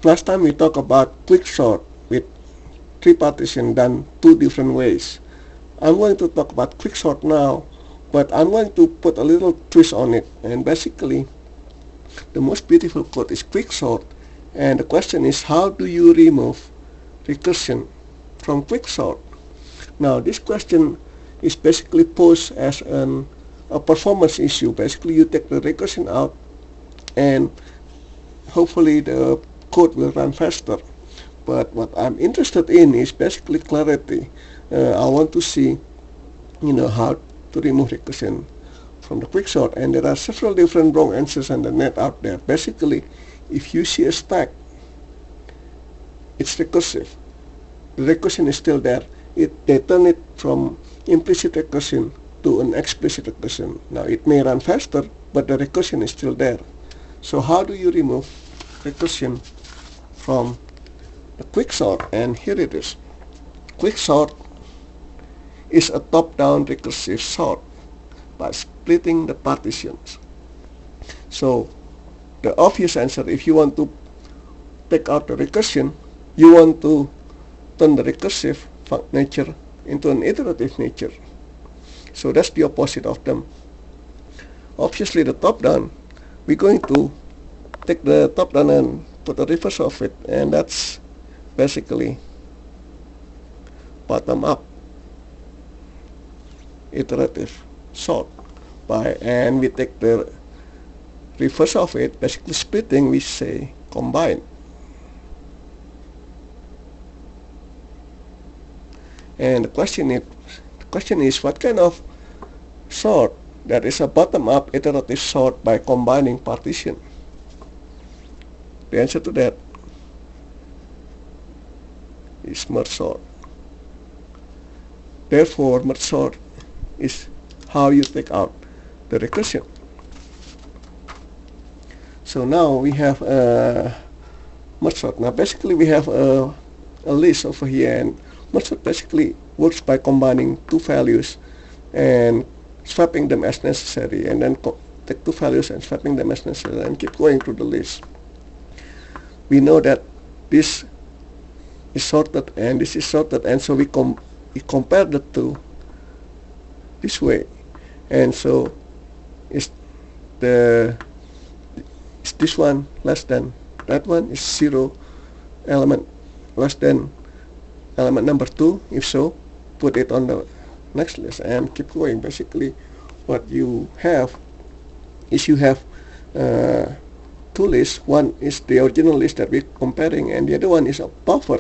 last time we talked about quicksort with 3 partitions done 2 different ways. I'm going to talk about quicksort now, but I'm going to put a little twist on it. And basically, the most beautiful code is quicksort, and the question is, how do you remove recursion from quicksort? Now, this question is basically posed as a performance issue. Basically, you take the recursion out, and hopefully the code will run faster. But what I'm interested in is basically clarity. I want to see, how to remove recursion from the quicksort, and there are several different wrong answers on the net out there. Basically, if you see a stack, it's recursive. The recursion is still there. They turn it from implicit recursion to an explicit recursion. Now, it may run faster, but the recursion is still there. So how do you remove recursion from the quicksort? And here it is. Quicksort is a top-down recursive sort by splitting the partitions. So the obvious answer, if you want to take out the recursion, you want to turn the recursive nature into an iterative nature. So that's the opposite of them. Obviously, the top-down, we're going to take the top-down and put the reverse of it, and that's basically bottom-up iterative sort. And we take the reverse of it, basically splitting, we say combine. And the question is what kind of sort that is a bottom-up iterative sort by combining partition? The answer to that is mergesort. Therefore, mergesort is how you take out the recursion. So now we have mergesort. Now basically we have a list over here, and mergesort basically works by combining 2 values and swapping them as necessary, and then take 2 values and swapping them as necessary, and keep going through the list. We know that this is sorted and this is sorted, and so we compare the two this way. And so is this one less than that one? Is 0 element less than element number 2? If so, put it on the next list and keep going. Basically, what you have is you have 2 lists. One is the original list that we're comparing, and the other one is a buffer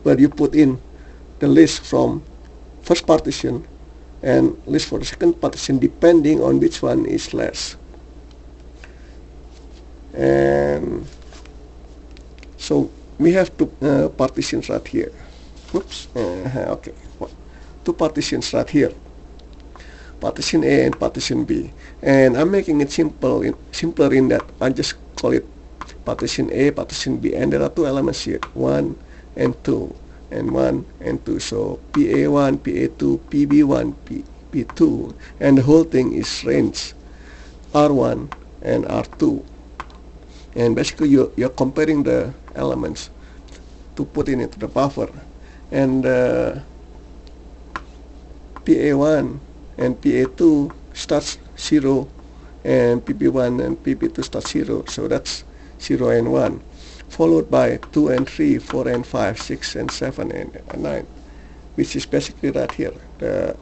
where you put in the list from first partition and list for the second partition, depending on which one is less. And so we have 2 partitions right here. Oops. Okay. 2 partitions right here. Partition A and partition B. And I'm making it simpler in that I just call it partition A, partition B, and there are 2 elements here, 1 and 2, and 1 and 2. So PA1, PA2, PB1, PB2, and the whole thing is range R1 and R2. And basically you're comparing the elements to put in into the buffer, and PA1 and PA2 starts 0, and PB1 and PB2 starts 0, so that's 0 and 1, followed by 2 and 3, 4 and 5, 6 and 7 and 9, which is basically right here, the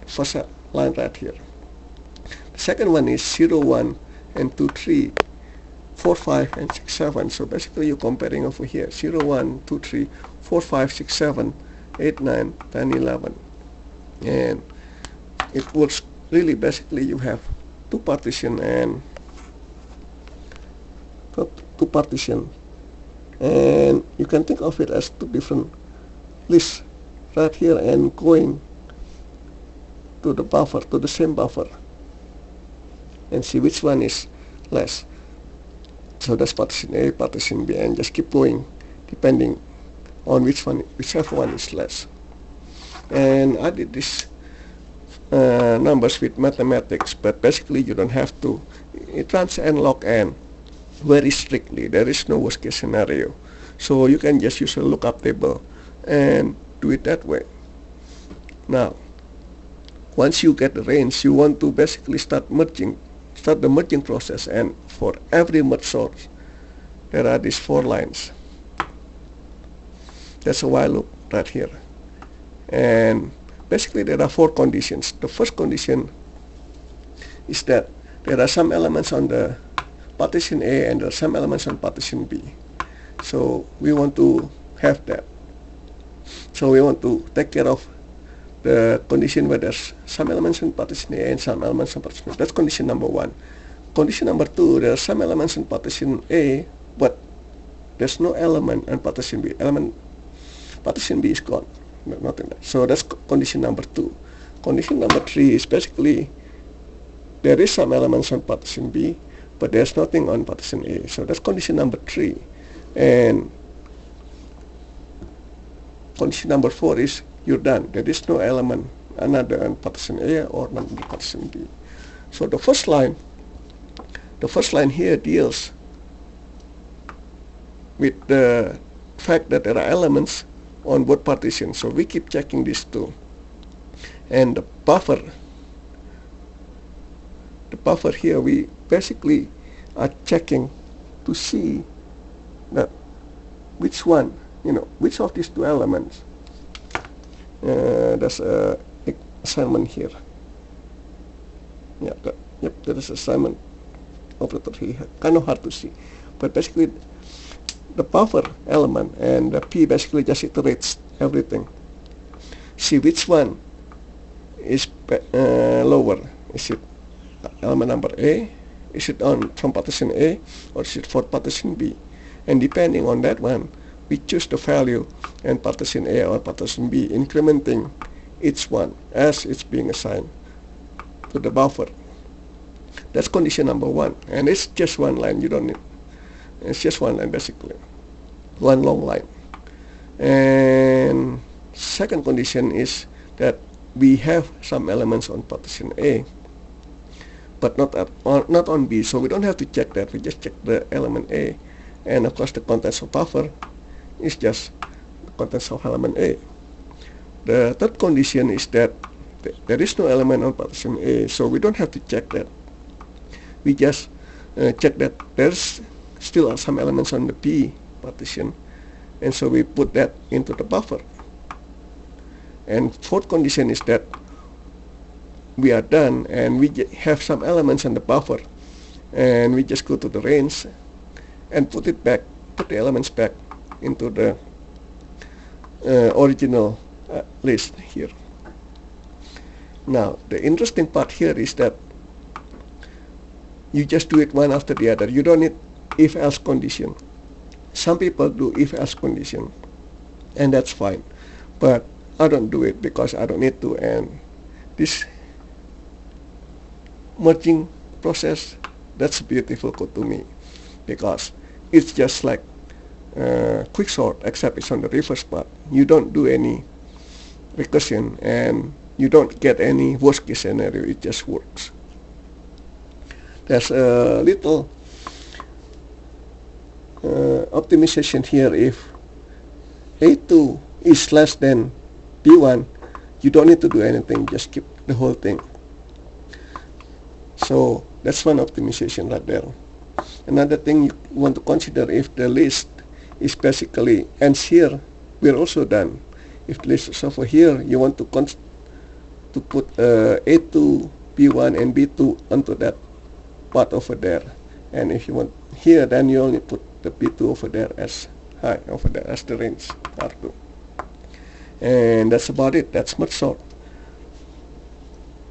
first line right here. The second one is 0, 1 and 2, 3, 4, 5 and 6, 7. So basically you're comparing over here 0, 1, 2, 3, 4, 5, 6, 7, 8, 9, 10, 11. And it works really. Basically you have 2 partition and 2 partition, and you can think of it as 2 different lists right here, and going to the buffer, to the same buffer, and see which one is less. So that's partition A, partition B, and just keep going depending on whichever one is less. And I did this numbers with mathematics, but basically you don't have to. It runs n log n, very strictly. There is no worst case scenario. So you can just use a lookup table and do it that way. Now, once you get the range, you want to basically start the merging process, and for every merge source, there are these 4 lines. That's a while loop right here. And basically there are 4 conditions. The first condition is that there are some elements on the partition A and there are some elements on partition B. So we want to have that. So we want to take care of the condition where there's some elements on partition A and some elements on partition B. That's condition number 1. Condition number 2, there are some elements on partition A, but there's no element on partition B. Partition B is gone. Nothing there. So that's condition number 2. Condition number 3 is basically there is some elements on partition B, but there's nothing on partition A. So that's condition number 3. And condition number 4 is you're done. There is no element another on partition A or on partition B. So the first line here deals with the fact that there are elements on both partitions. So we keep checking these two. And the buffer here, we basically are checking to see that which one, which of these 2 elements. There's a assignment here. Yep, there is assignment operator here. Kind of hard to see, but basically the buffer element and the P basically just iterates everything. See which one is lower. Is it element number A? Is it from partition A, or is it for partition B? And depending on that one, we choose the value in partition A or partition B, incrementing each one as it's being assigned to the buffer. That's condition number 1, and it's just one line. You don't need. It's just one line basically, one long line. And second condition is that we have some elements on partition A, but not on B. So we don't have to check that. We just check the element A, and of course the contents of buffer is just the contents of element A. The third condition is that there is no element on partition A, so we don't have to check that. We just check that there's still some elements on the B partition, and so we put that into the buffer. And fourth condition is that we are done and we have some elements on the buffer, and we just go to the range and put the elements back into the original list here. Now the interesting part here is that you just do it one after the other. You don't need if-else condition. Some people do if-else condition, and that's fine, but I don't do it because I don't need to. And this merging process, that's beautiful code to me, because it's just like Quicksort, except it's on the reverse part. You don't do any recursion and you don't get any worst case scenario. It just works. There's a little optimization here. If A2 is less than B1, you don't need to do anything, just keep the whole thing. So that's one optimization right there. Another thing you want to consider, if the list is basically ends here, we're also done. If the list is over here, you want to put A2, B1 and B2 onto that part over there. And if you want here, then you only put the B2 over there as high, over there as the range R2. And that's about it. That's mergesort.